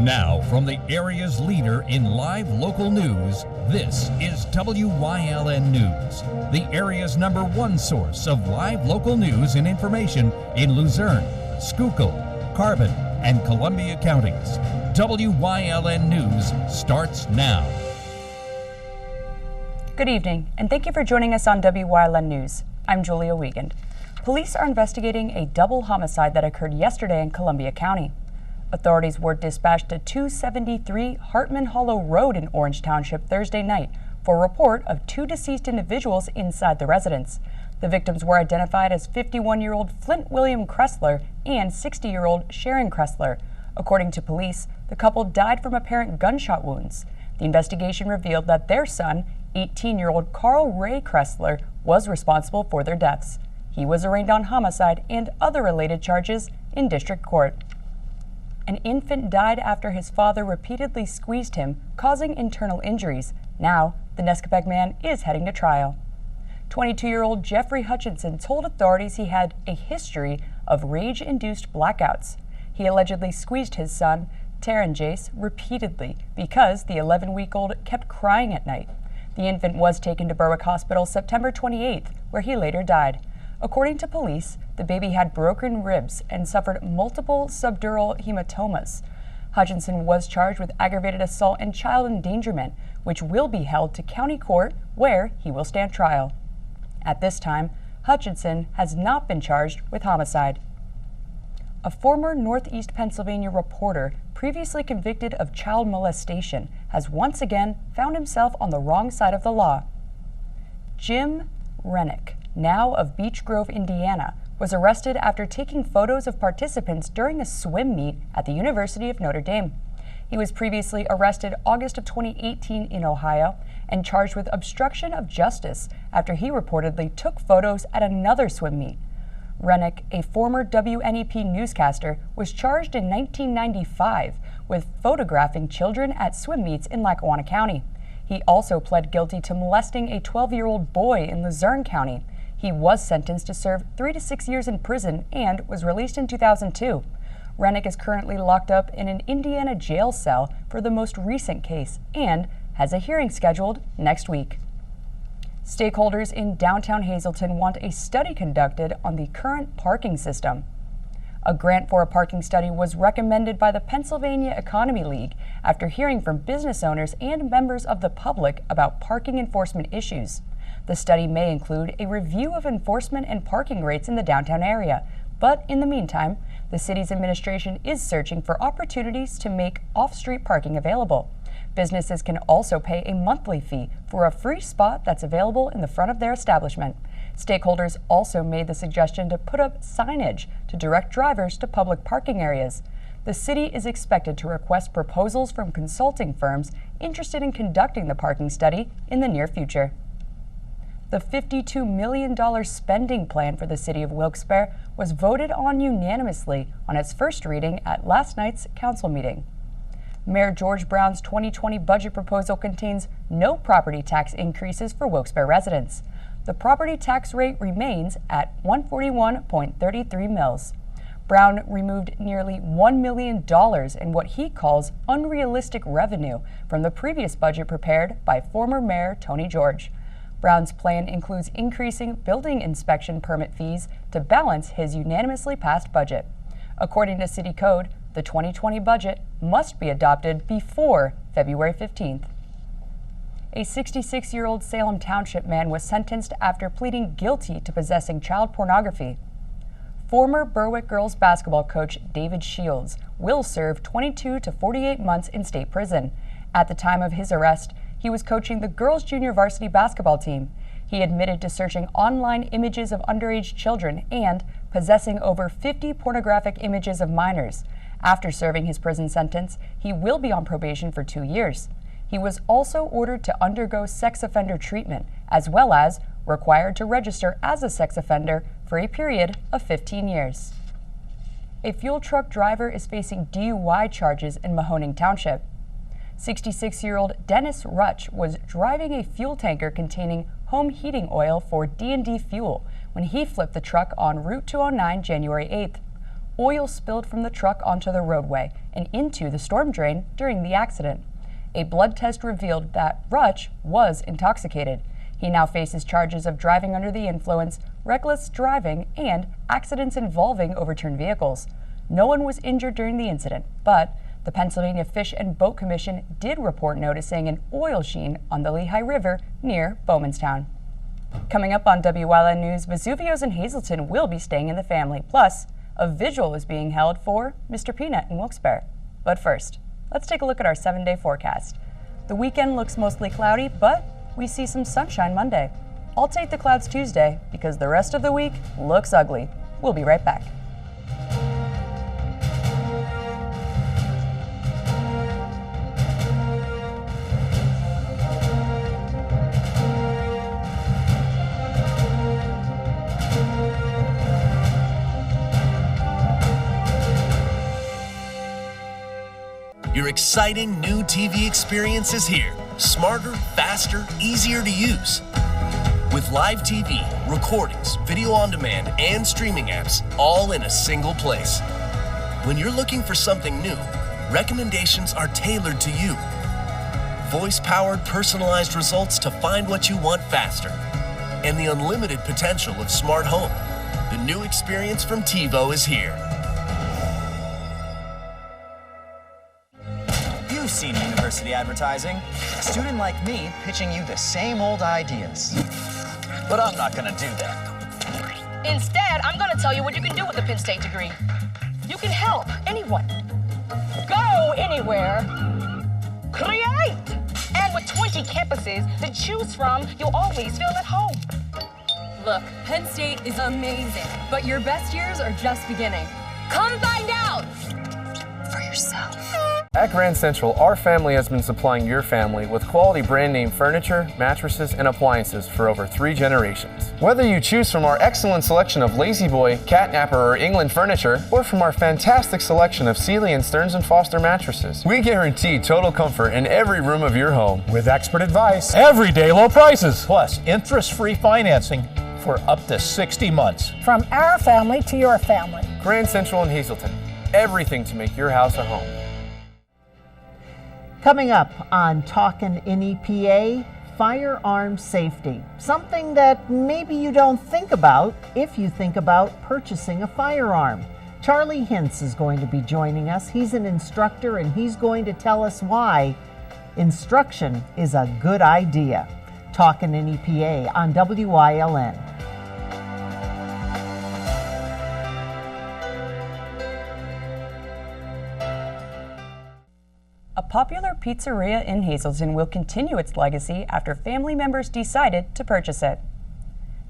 Now, from the area's leader in live local news, this is WYLN News, the area's #1 source of live local news and information in Luzerne, Schuylkill, Carbon, and Columbia counties. WYLN News starts now. Good evening, and thank you for joining us on WYLN News. I'm Julia Wiegand. Police are investigating a double homicide that occurred yesterday in Columbia County. Authorities were dispatched to 273 Hartman Hollow Road in Orange Township Thursday night for a report of 2 deceased individuals inside the residence. The victims were identified as 51-year-old Flint William Kressler and 60-year-old Sharon Kressler. According to police, the couple died from apparent gunshot wounds. The investigation revealed that their son, 18-year-old Carl Ray Kressler, was responsible for their deaths. He was arraigned on homicide and other related charges in district court. An infant died after his father repeatedly squeezed him, causing internal injuries. Now, the Nescapeg man is heading to trial. 22-year-old Jeffrey Hutchinson told authorities he had a history of rage-induced blackouts. He allegedly squeezed his son, Taryn Jace, repeatedly because the 11-week-old kept crying at night. The infant was taken to Berwick Hospital September 28th, where he later died. According to police, the baby had broken ribs and suffered multiple subdural hematomas. Hutchinson was charged with aggravated assault and child endangerment, which will be held to county court, where he will stand trial. At this time, Hutchinson has not been charged with homicide. A former Northeast Pennsylvania reporter previously convicted of child molestation has once again found himself on the wrong side of the law. Jim Rennick, now of Beech Grove, Indiana, was arrested after taking photos of participants during a swim meet at the University of Notre Dame. He was previously arrested August of 2018 in Ohio and charged with obstruction of justice after he reportedly took photos at another swim meet. Rennick, a former WNEP newscaster, was charged in 1995 with photographing children at swim meets in Lackawanna County. He also pled guilty to molesting a 12-year-old boy in Luzerne County. He was sentenced to serve 3 to 6 years in prison and was released in 2002. Rennick is currently locked up in an Indiana jail cell for the most recent case and has a hearing scheduled next week. Stakeholders in downtown Hazleton want a study conducted on the current parking system. A grant for a parking study was recommended by the Pennsylvania Economy League after hearing from business owners and members of the public about parking enforcement issues. The study may include a review of enforcement and parking rates in the downtown area, but in the meantime, the city's administration is searching for opportunities to make off-street parking available. Businesses can also pay a monthly fee for a free spot that's available in the front of their establishment. Stakeholders also made the suggestion to put up signage to direct drivers to public parking areas. The city is expected to request proposals from consulting firms interested in conducting the parking study in the near future. The $52 million spending plan for the city of Wilkes-Barre was voted on unanimously on its first reading at last night's council meeting. Mayor George Brown's 2020 budget proposal contains no property tax increases for Wilkes-Barre residents. The property tax rate remains at 141.33 mils. Brown removed nearly $1 million in what he calls unrealistic revenue from the previous budget prepared by former Mayor Tony George. Brown's plan includes increasing building inspection permit fees to balance his unanimously passed budget. According to City Code, the 2020 budget must be adopted before February 15th. A 66-year-old Salem Township man was sentenced after pleading guilty to possessing child pornography. Former Berwick girls basketball coach David Shields will serve 22 to 48 months in state prison. At the time of his arrest, he was coaching the girls' junior varsity basketball team. He admitted to searching online images of underage children and possessing over 50 pornographic images of minors. After serving his prison sentence, he will be on probation for 2 years. He was also ordered to undergo sex offender treatment, as well as required to register as a sex offender for a period of 15 years. A fuel truck driver is facing DUI charges in Mahoning Township. 66-year-old Dennis Rutch was driving a fuel tanker containing home heating oil for D&D Fuel when he flipped the truck on Route 209 January 8th. Oil spilled from the truck onto the roadway and into the storm drain during the accident. A blood test revealed that Rutch was intoxicated. He now faces charges of driving under the influence, reckless driving, and accidents involving overturned vehicles. No one was injured during the incident, but the Pennsylvania Fish and Boat Commission did report noticing an oil sheen on the Lehigh River near Bowmanstown. Coming up on WYLN News, Vesuvios in Hazleton will be staying in the family. Plus, a vigil is being held for Mr. Peanut in Wilkes-Barre. But first, let's take a look at our 7-day forecast. The weekend looks mostly cloudy, but we see some sunshine Monday. I'll take the clouds Tuesday because the rest of the week looks ugly. We'll be right back. Your exciting new TV experience is here. Smarter, faster, easier to use. With live TV, recordings, video on demand, and streaming apps all in a single place. When you're looking for something new, recommendations are tailored to you. Voice-powered, personalized results to find what you want faster. And the unlimited potential of smart home. The new experience from TiVo is here. You've seen university advertising. A student like me pitching you the same old ideas. But I'm not gonna do that. Instead, I'm gonna tell you what you can do with a Penn State degree. You can help anyone. Go anywhere. Create. And with 20 campuses to choose from, you'll always feel at home. Look, Penn State is amazing, but your best years are just beginning. Come find out for yourself. At Grand Central, our family has been supplying your family with quality brand name furniture, mattresses, and appliances for over 3 generations. Whether you choose from our excellent selection of Lazy Boy, Catnapper, or England furniture, or from our fantastic selection of Sealy and Stearns & Foster mattresses, we guarantee total comfort in every room of your home. With expert advice, everyday low prices, plus interest-free financing for up to 60 months. From our family to your family. Grand Central in Hazleton. Everything to make your house a home. Coming up on Talkin' NEPA, firearm safety. Something that maybe you don't think about if you think about purchasing a firearm. Charlie Hintz is going to be joining us. He's an instructor and he's going to tell us why instruction is a good idea. Talkin' NEPA on WYLN. A popular pizzeria in Hazleton will continue its legacy after family members decided to purchase it.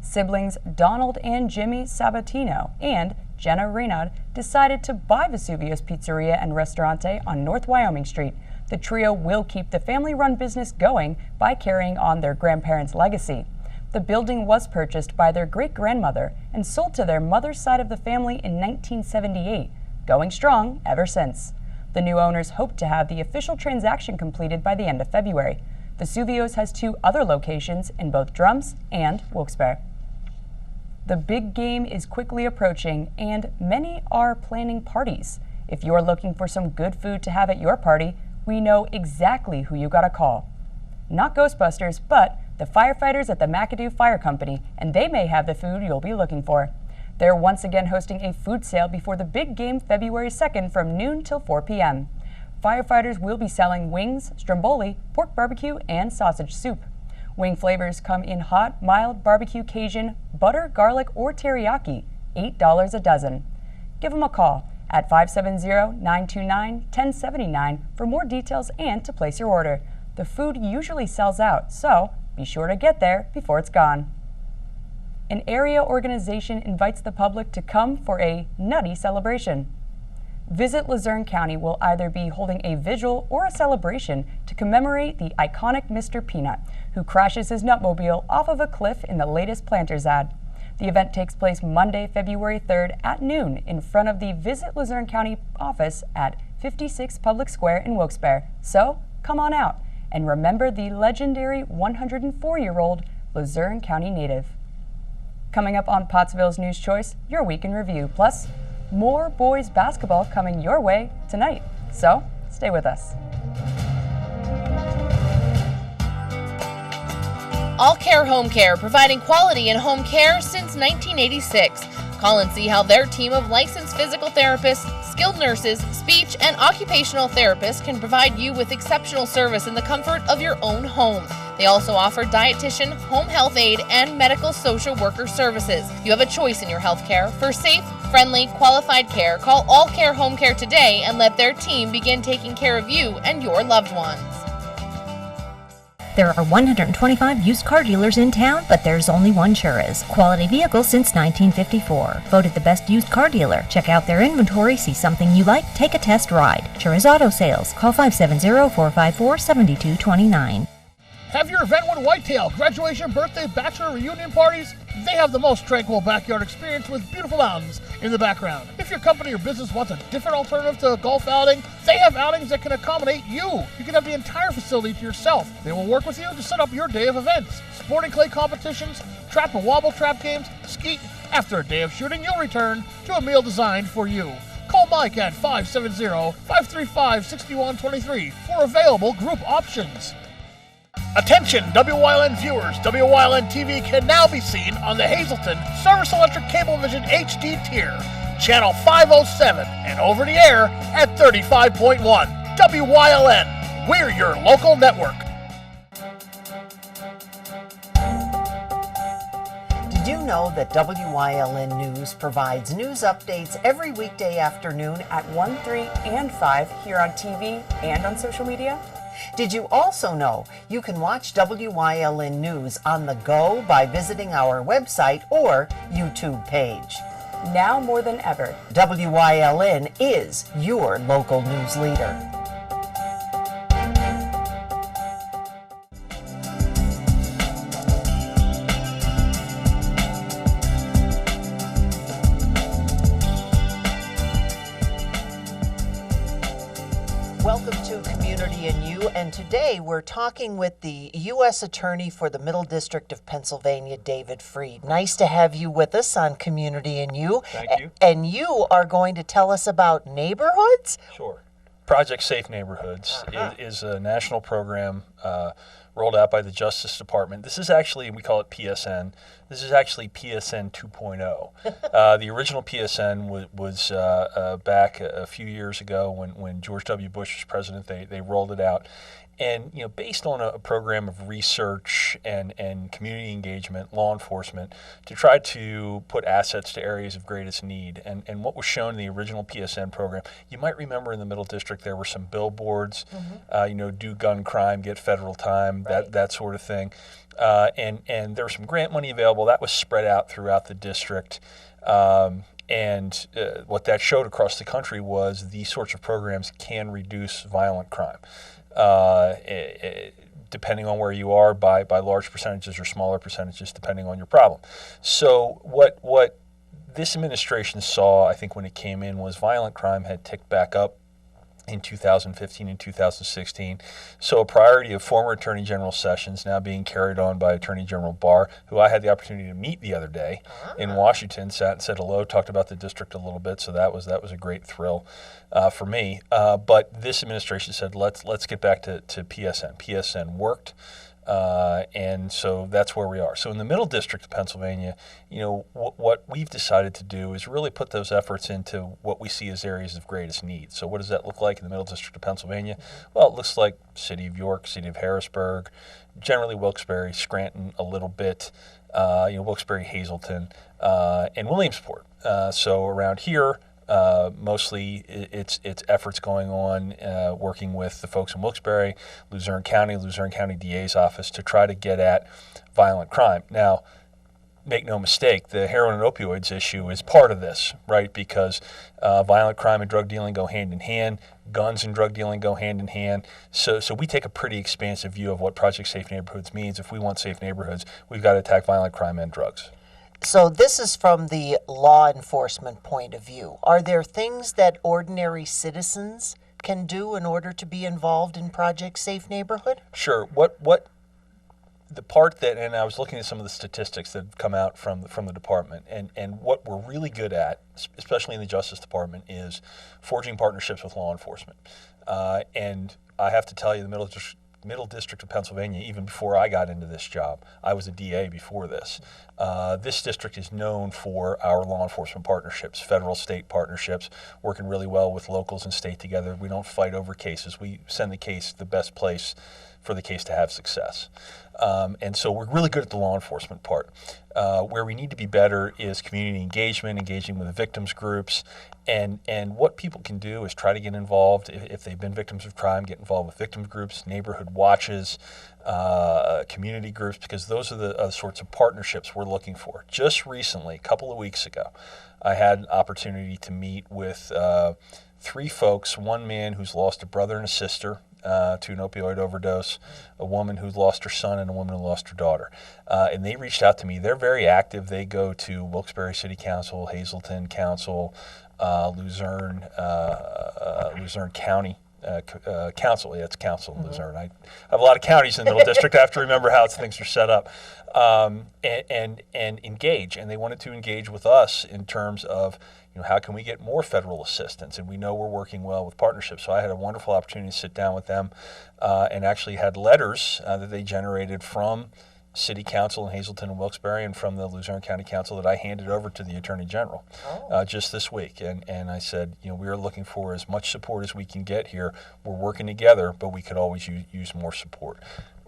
Siblings Donald and Jimmy Sabatino and Jenna Renaud decided to buy Vesuvios Pizzeria and Restaurante on North Wyoming Street. The trio will keep the family-run business going by carrying on their grandparents' legacy. The building was purchased by their great-grandmother and sold to their mother's side of the family in 1978, going strong ever since. The new owners hope to have the official transaction completed by the end of February. Vesuvios has 2 other locations in both Drums and Wilkes-Barre. The big game is quickly approaching, and many are planning parties. If you're looking for some good food to have at your party, we know exactly who you gotta call. Not Ghostbusters, but the firefighters at the McAdoo Fire Company, and they may have the food you'll be looking for. They're once again hosting a food sale before the big game February 2nd from noon till 4 p.m. Firefighters will be selling wings, stromboli, pork barbecue, and sausage soup. Wing flavors come in hot, mild, barbecue Cajun, butter, garlic, or teriyaki, $8 a dozen. Give them a call at 570-929-1079 for more details and to place your order. The food usually sells out, so be sure to get there before it's gone. An area organization invites the public to come for a nutty celebration. Visit Luzerne County will either be holding a vigil or a celebration to commemorate the iconic Mr. Peanut, who crashes his nutmobile off of a cliff in the latest Planters ad. The event takes place Monday, February 3rd at noon in front of the Visit Luzerne County office at 56 Public Square in Wilkes-Barre. So, come on out and remember the legendary 104-year-old Luzerne County native. Coming up on Pottsville's News Choice, your week in review. Plus, more boys basketball coming your way tonight. So stay with us. All Care Home Care, providing quality in home care since 1986. Call and see how their team of licensed physical therapists, skilled nurses, speech, and occupational therapists can provide you with exceptional service in the comfort of your own home. They also offer dietitian, home health aide, and medical social worker services. You have a choice in your health care. For safe, friendly, qualified care, call All Care Home Care today and let their team begin taking care of you and your loved ones. There are 125 used car dealers in town, but there's only one Ceras. Quality vehicles since 1954. Voted the best used car dealer. Check out their inventory, see something you like, take a test ride. Ceras Auto Sales. Call 570-454-7229. Have your event with Whitetail, graduation, birthday, bachelor, reunion parties? They have the most tranquil backyard experience with beautiful mountains in the background. If your company or business wants a different alternative to a golf outing, they have outings that can accommodate you. You can have the entire facility to yourself. They will work with you to set up your day of events. Sporting clay competitions, trap and wobble trap games, skeet. After a day of shooting, you'll return to a meal designed for you. Call Mike at 570-535-6123 for available group options. Attention WYLN viewers, WYLN TV can now be seen on the Hazelton Service Electric Cablevision HD tier, channel 507, and over the air at 35.1. WYLN, we're your local network. Did you know that WYLN News provides news updates every weekday afternoon At 1, 3, and 5 here on TV and on social media? Did you also know you can watch WYLN News on the go by visiting our website or YouTube page? Now more than ever, WYLN is your local news leader. Welcome to Community and You, and today we're talking with the U.S. Attorney for the Middle District of Pennsylvania, David Freed. Nice to have you with us on Community and You. Thank you. And you are going to tell us about neighborhoods? Sure. Project Safe Neighborhoods is a national program rolled out by the Justice Department. This is actually, we call it PSN. This is actually PSN 2.0. The original PSN was back a few years ago when George W. Bush was president. They rolled it out. And based on a program of research and community engagement, law enforcement, to try to put assets to areas of greatest need. And what was shown in the original PSN program, you might remember in the Middle District there were some billboards, do gun crime, get federal time, that sort of thing. And there was some grant money available. That was spread out throughout the district. And what that showed across the country was these sorts of programs can reduce violent crime. Depending on where you are, by large percentages or smaller percentages, depending on your problem. So what this administration saw, I think, when it came in, was violent crime had ticked back up in 2015 and 2016. So a priority of former Attorney General Sessions now being carried on by Attorney General Barr, who I had the opportunity to meet the other day in Washington, sat and said hello, talked about the district a little bit. So that was a great thrill for me. But this administration said, let's get back to PSN. PSN worked. And so that's where we are. So in the Middle District of Pennsylvania, what we've decided to do is really put those efforts into what we see as areas of greatest need. So what does that look like in the Middle District of Pennsylvania? Well, it looks like City of York, City of Harrisburg, generally Wilkes-Barre, Scranton a little bit, Wilkes-Barre, Hazelton, and Williamsport. So around here, mostly it's efforts going on working with the folks in Wilkes-Barre, Luzerne County DA's office to try to get at violent crime. Now, make no mistake, the heroin and opioids issue is part of this, right? Because violent crime and drug dealing go hand in hand, guns and drug dealing go hand in hand. So we take a pretty expansive view of what Project Safe Neighborhoods means. If we want safe neighborhoods, we've got to attack violent crime and drugs. So this is from the law enforcement point of view. Are there things that ordinary citizens can do in order to be involved in Project Safe Neighborhood? Sure. What the part that, and I was looking at some of the statistics that have come out from the department, and what we're really good at, especially in the Justice Department, is forging partnerships with law enforcement. And I have to tell you, the Middle District of Pennsylvania, even before I got into this job, I was a DA before this. This district is known for our law enforcement partnerships, federal, state partnerships, working really well with locals and state together. We don't fight over cases. We send the case to the best place for the case to have success. And so we're really good at the law enforcement part. Where we need to be better is community engagement, engaging with the victims groups, and what people can do is try to get involved. If they've been victims of crime, get involved with victims groups, neighborhood watches, community groups, because those are the sorts of partnerships we're looking for. Just recently, a couple of weeks ago, I had an opportunity to meet with 3 folks, one man who's lost a brother and a sister to an opioid overdose, a woman who lost her son, and a woman who lost her daughter. And they reached out to me. They're very active. They go to Wilkes-Barre City Council, Hazleton Council, Luzerne County Council. Yeah, it's Council in Luzerne. I have a lot of counties in the Middle District. I have to remember how things are set up. And engage. And they wanted to engage with us in terms of, how can we get more federal assistance? And we know we're working well with partnerships. So I had a wonderful opportunity to sit down with them and actually had letters that they generated from City Council in Hazleton and Wilkes-Barre and from the Luzerne County Council that I handed over to the Attorney General just this week. And I said, we are looking for as much support as we can get here. We're working together, but we could always use more support.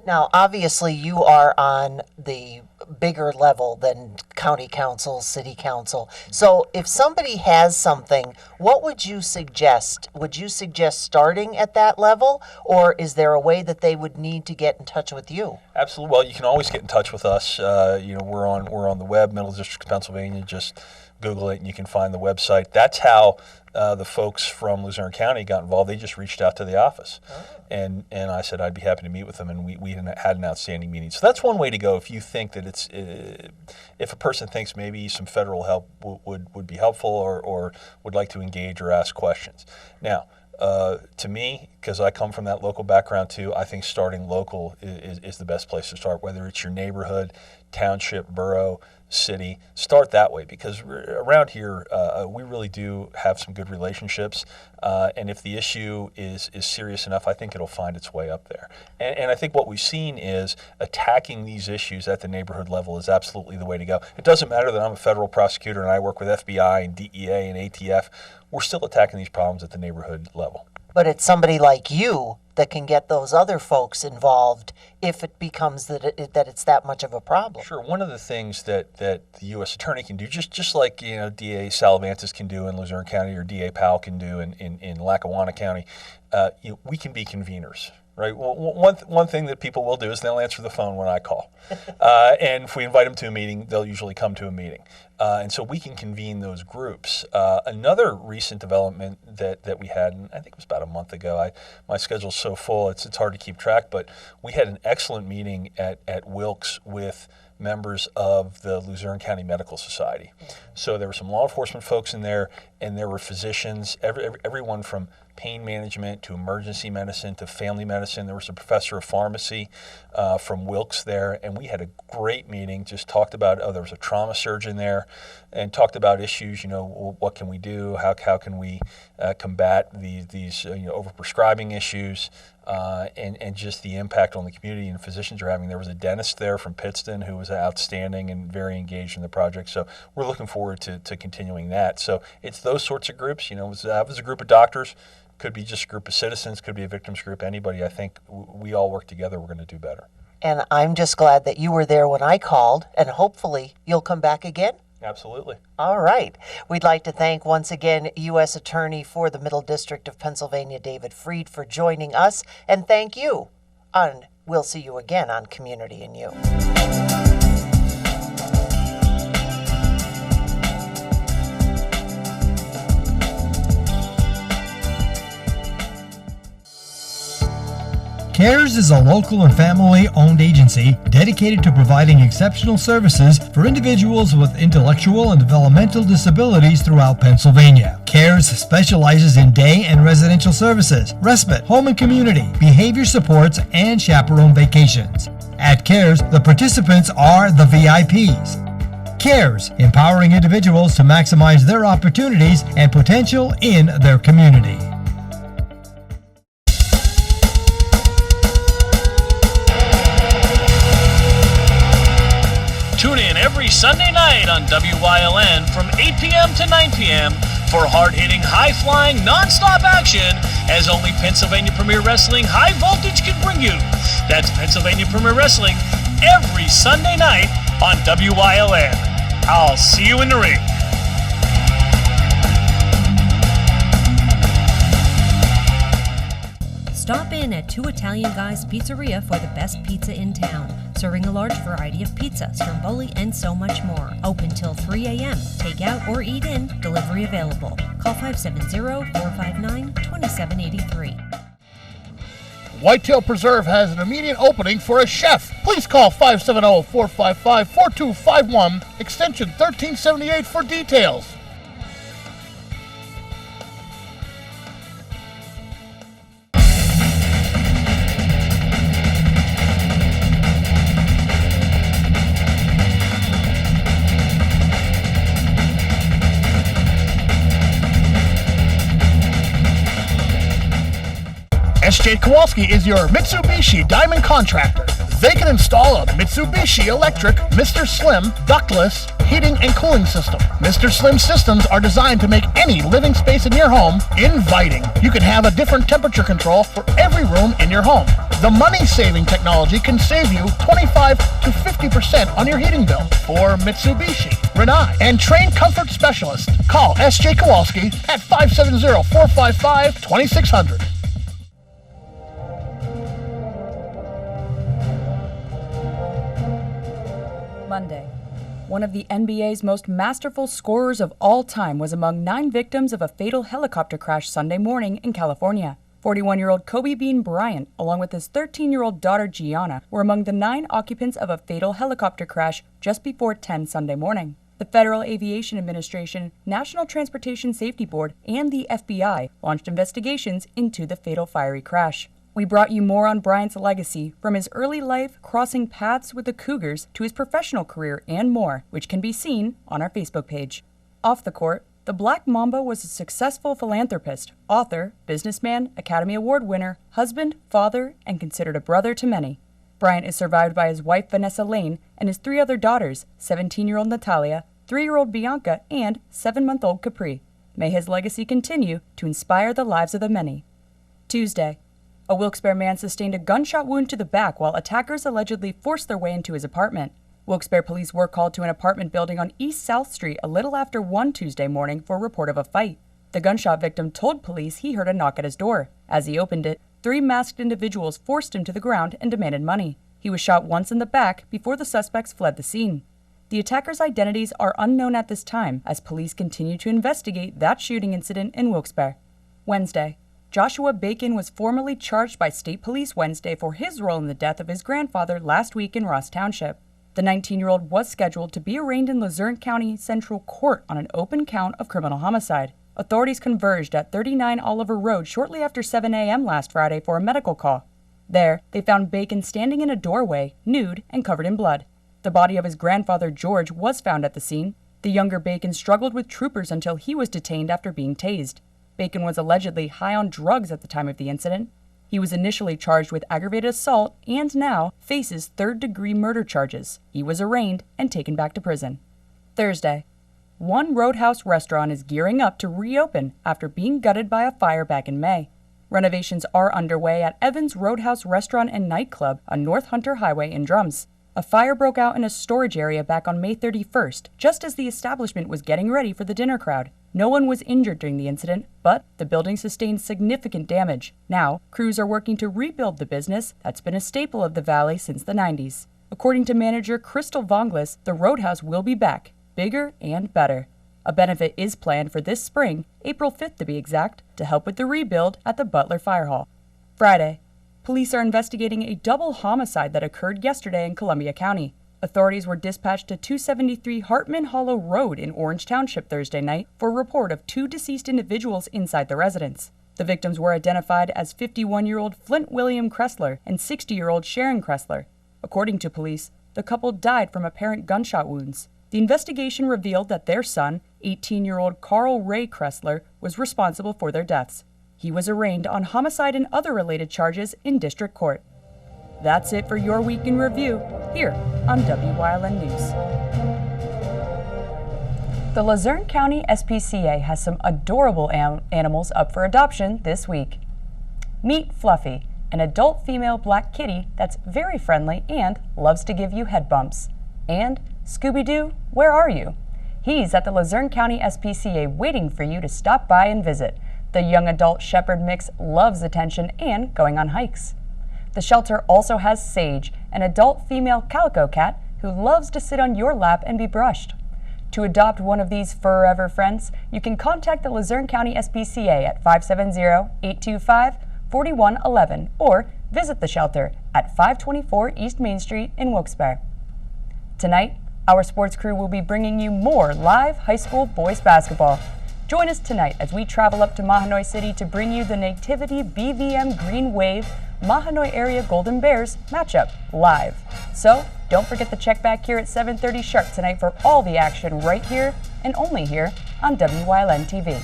Now, obviously, you are on the bigger level than county council, city council. So if somebody has something, what would you suggest? Would you suggest starting at that level, or is there a way that they would need to get in touch with you? Absolutely. Well, you can always get in touch with us. We're on the web, Middle District of Pennsylvania. Just Google it and you can find the website. That's how the folks from Luzerne County got involved. They just reached out to the office. And I said I'd be happy to meet with them, and we had an outstanding meeting. So that's one way to go if you think that it's if a person thinks maybe some federal help would be helpful or would like to engage or ask questions. Now, to me, because I come from that local background too, I think starting local is the best place to start, whether it's your neighborhood, township, borough, city. Start that way, because around here we really do have some good relationships, and if the issue is serious enough, I think it'll find its way up there. And I think what we've seen is attacking these issues at the neighborhood level is absolutely the way to go. It doesn't matter that I'm a federal prosecutor and I work with FBI and DEA and ATF. We're still attacking these problems at the neighborhood level. But it's somebody like you that can get those other folks involved if it becomes that it's that much of a problem. Sure. One of the things that the U.S. Attorney can do, just like DA Salavantis can do in Luzerne County or DA Powell can do in Lackawanna County, we can be conveners. Right. Well, one thing that people will do is they'll answer the phone when I call, and if we invite them to a meeting, they'll usually come to a meeting, and so we can convene those groups. Another recent development that we had, and I think it was about a month ago. My schedule's so full, it's hard to keep track, but we had an excellent meeting at Wilkes with members of the Luzerne County Medical Society. So there were some law enforcement folks in there, and there were physicians, everyone from pain management to emergency medicine to family medicine. There was a professor of pharmacy from Wilkes there, and we had a great meeting. Just talked about, there was a trauma surgeon there, and talked about issues. What can we do? How can we combat these overprescribing issues, and just the impact on the community and physicians are having. There was a dentist there from Pittston who was outstanding and very engaged in the project. So we're looking forward to continuing that. So it's those sorts of groups. It was a group of doctors. Could be just a group of citizens, could be a victims group, anybody. I think we all work together, we're going to do better. And I'm just glad that you were there when I called, and hopefully you'll come back again. Absolutely. All right. We'd like to thank once again U.S. Attorney for the Middle District of Pennsylvania, David Freed, for joining us, and thank you. And we'll see you again on Community and You. Ceras is a local and family-owned agency dedicated to providing exceptional services for individuals with intellectual and developmental disabilities throughout Pennsylvania. Ceras specializes in day and residential services, respite, home and community, behavior supports, and chaperone vacations. At Ceras, the participants are the VIPs. Ceras, empowering individuals to maximize their opportunities and potential in their community. Tune in every Sunday night on WYLN from 8 p.m. to 9 p.m. for hard-hitting, high-flying, non-stop action as only Pennsylvania Premier Wrestling High Voltage can bring you. That's Pennsylvania Premier Wrestling every Sunday night on WYLN. I'll see you in the ring. Stop in at Two Italian Guys Pizzeria for the best pizza in town, serving a large variety of pizza, stromboli, and so much more. Open till 3 a.m. Take out or eat in. Delivery available. Call 570-459-2783. Whitetail Preserve has an immediate opening for a chef. Please call 570-455-4251, extension 1378 for details. SJ Kowalski is your Mitsubishi diamond contractor. They can install a Mitsubishi electric Mr. Slim ductless heating and cooling system. Mr. Slim systems are designed to make any living space in your home inviting. You can have a different temperature control for every room in your home. The money-saving technology can save you 25 to 50% on your heating bill. For Mitsubishi, Rinnai, and trained comfort specialists, call SJ Kowalski at 570-455-2600. Monday. One of the NBA's most masterful scorers of all time was among 9 victims of a fatal helicopter crash Sunday morning in California. 41-year-old Kobe Bean Bryant, along with his 13-year-old daughter Gianna, were among the 9 occupants of a fatal helicopter crash just before 10 Sunday morning. The Federal Aviation Administration, National Transportation Safety Board, and the FBI launched investigations into the fatal fiery crash. We brought you more on Bryant's legacy, from his early life crossing paths with the Cougars to his professional career and more, which can be seen on our Facebook page. Off the court, the Black Mamba was a successful philanthropist, author, businessman, Academy Award winner, husband, father, and considered a brother to many. Bryant is survived by his wife Vanessa Lane and his 3 other daughters, 17-year-old Natalia, 3-year-old Bianca, and 7-month-old Capri. May his legacy continue to inspire the lives of the many. Tuesday. A Wilkes-Barre man sustained a gunshot wound to the back while attackers allegedly forced their way into his apartment. Wilkes-Barre police were called to an apartment building on East South Street a little after 1 Tuesday morning for a report of a fight. The gunshot victim told police he heard a knock at his door. As he opened it, 3 masked individuals forced him to the ground and demanded money. He was shot once in the back before the suspects fled the scene. The attackers' identities are unknown at this time as police continue to investigate that shooting incident in Wilkes-Barre. Wednesday. Joshua Bacon was formally charged by state police Wednesday for his role in the death of his grandfather last week in Ross Township. The 19-year-old was scheduled to be arraigned in Luzerne County Central Court on an open count of criminal homicide. Authorities converged at 39 Oliver Road shortly after 7 a.m. last Friday for a medical call. There, they found Bacon standing in a doorway, nude and covered in blood. The body of his grandfather George was found at the scene. The younger Bacon struggled with troopers until he was detained after being tased. Bacon was allegedly high on drugs at the time of the incident. He was initially charged with aggravated assault and now faces third-degree murder charges. He was arraigned and taken back to prison. Thursday. One Roadhouse restaurant is gearing up to reopen after being gutted by a fire back in May. Renovations are underway at Evans Roadhouse Restaurant and Nightclub on North Hunter Highway in Drums. A fire broke out in a storage area back on May 31st, just as the establishment was getting ready for the dinner crowd. No one was injured during the incident, but the building sustained significant damage. Now, crews are working to rebuild the business that's been a staple of the valley since the 90s. According to manager Crystal Vonglis, the Roadhouse will be back, bigger and better. A benefit is planned for this spring, April 5th to be exact, to help with the rebuild at the Butler Fire Hall. Friday. Police are investigating a double homicide that occurred yesterday in Columbia County. Authorities were dispatched to 273 Hartman Hollow Road in Orange Township Thursday night for a report of 2 deceased individuals inside the residence. The victims were identified as 51-year-old Flint William Kressler and 60-year-old Sharon Kressler. According to police, the couple died from apparent gunshot wounds. The investigation revealed that their son, 18-year-old Carl Ray Kressler, was responsible for their deaths. He was arraigned on homicide and other related charges in district court. That's it for your week in review here on WYLN News. The Luzerne County SPCA has some adorable animals up for adoption this week. Meet Fluffy, an adult female black kitty that's very friendly and loves to give you head bumps. And Scooby-Doo, where are you? He's at the Luzerne County SPCA waiting for you to stop by and visit. The young adult shepherd mix loves attention and going on hikes. The shelter also has Sage, an adult female calico cat who loves to sit on your lap and be brushed. To adopt one of these forever friends, you can contact the Luzerne County SPCA at 570-825-4111 or visit the shelter at 524 East Main Street in Wilkes-Barre. Tonight, our sports crew will be bringing you more live high school boys basketball. Join us tonight as we travel up to Mahanoy City to bring you the Nativity BVM Green Wave Mahanoy Area Golden Bears matchup live. So, don't forget to check back here at 7:30 sharp tonight for all the action right here and only here on WYLN TV.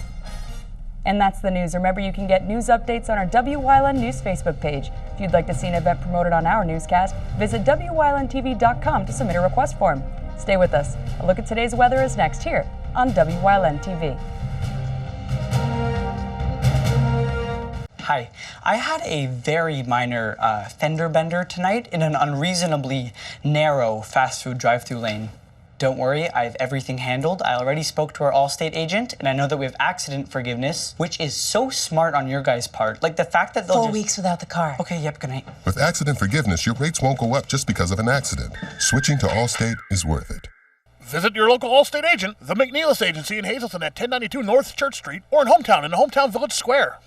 And that's the news. Remember, you can get news updates on our WYLN News Facebook page. If you'd like to see an event promoted on our newscast, visit WYLNTV.com to submit a request form. Stay with us. A look at today's weather is next here on WYLN TV. Hi, I had a very minor fender bender tonight in an unreasonably narrow fast food drive-thru lane. Don't worry, I have everything handled. I already spoke to our Allstate agent, and I know that we have accident forgiveness, which is so smart on your guys' part. Like the fact that they'll 4 weeks without the car. Okay, yep, good night. With accident forgiveness, your rates won't go up just because of an accident. Switching to Allstate is worth it. Visit your local Allstate agent, the McNeilis Agency in Hazleton at 1092 North Church Street, or in Hometown in the Hometown Village Square.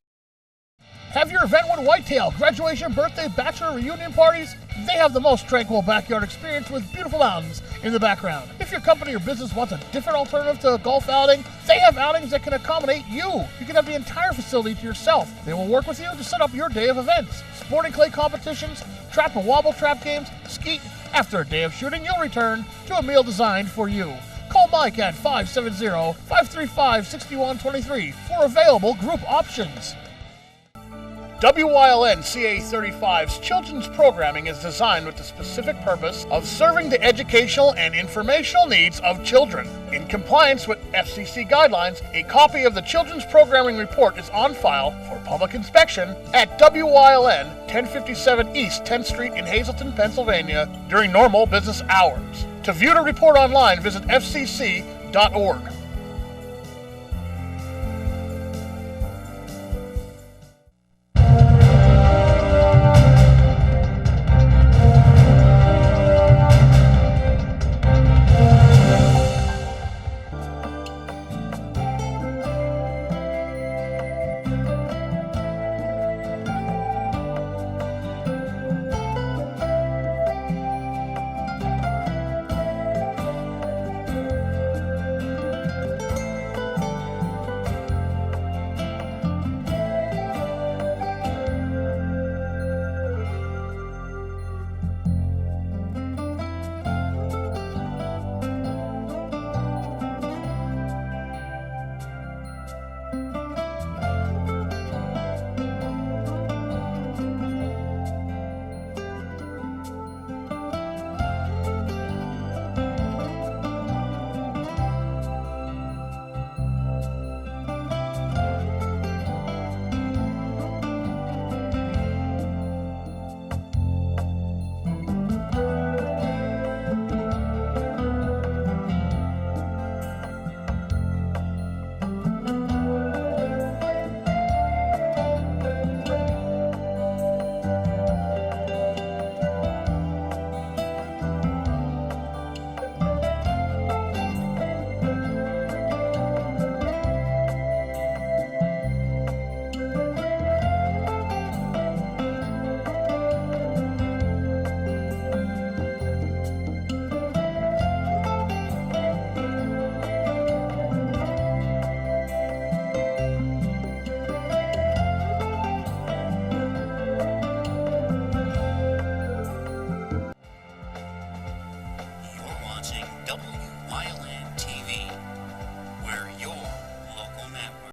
Have your event with Whitetail, graduation, birthday, bachelor, reunion parties? They have the most tranquil backyard experience with beautiful mountains in the background. If your company or business wants a different alternative to a golf outing, they have outings that can accommodate you. You can have the entire facility to yourself. They will work with you to set up your day of events. Sporting clay competitions, trap and wobble trap games, skeet. After a day of shooting, you'll return to a meal designed for you. Call Mike at 570-535-6123 for available group options. WYLN CA35's children's programming is designed with the specific purpose of serving the educational and informational needs of children. In compliance with FCC guidelines, a copy of the Children's Programming Report is on file for public inspection at WYLN 1057 East 10th Street in Hazleton, Pennsylvania during normal business hours. To view the report online, visit fcc.org.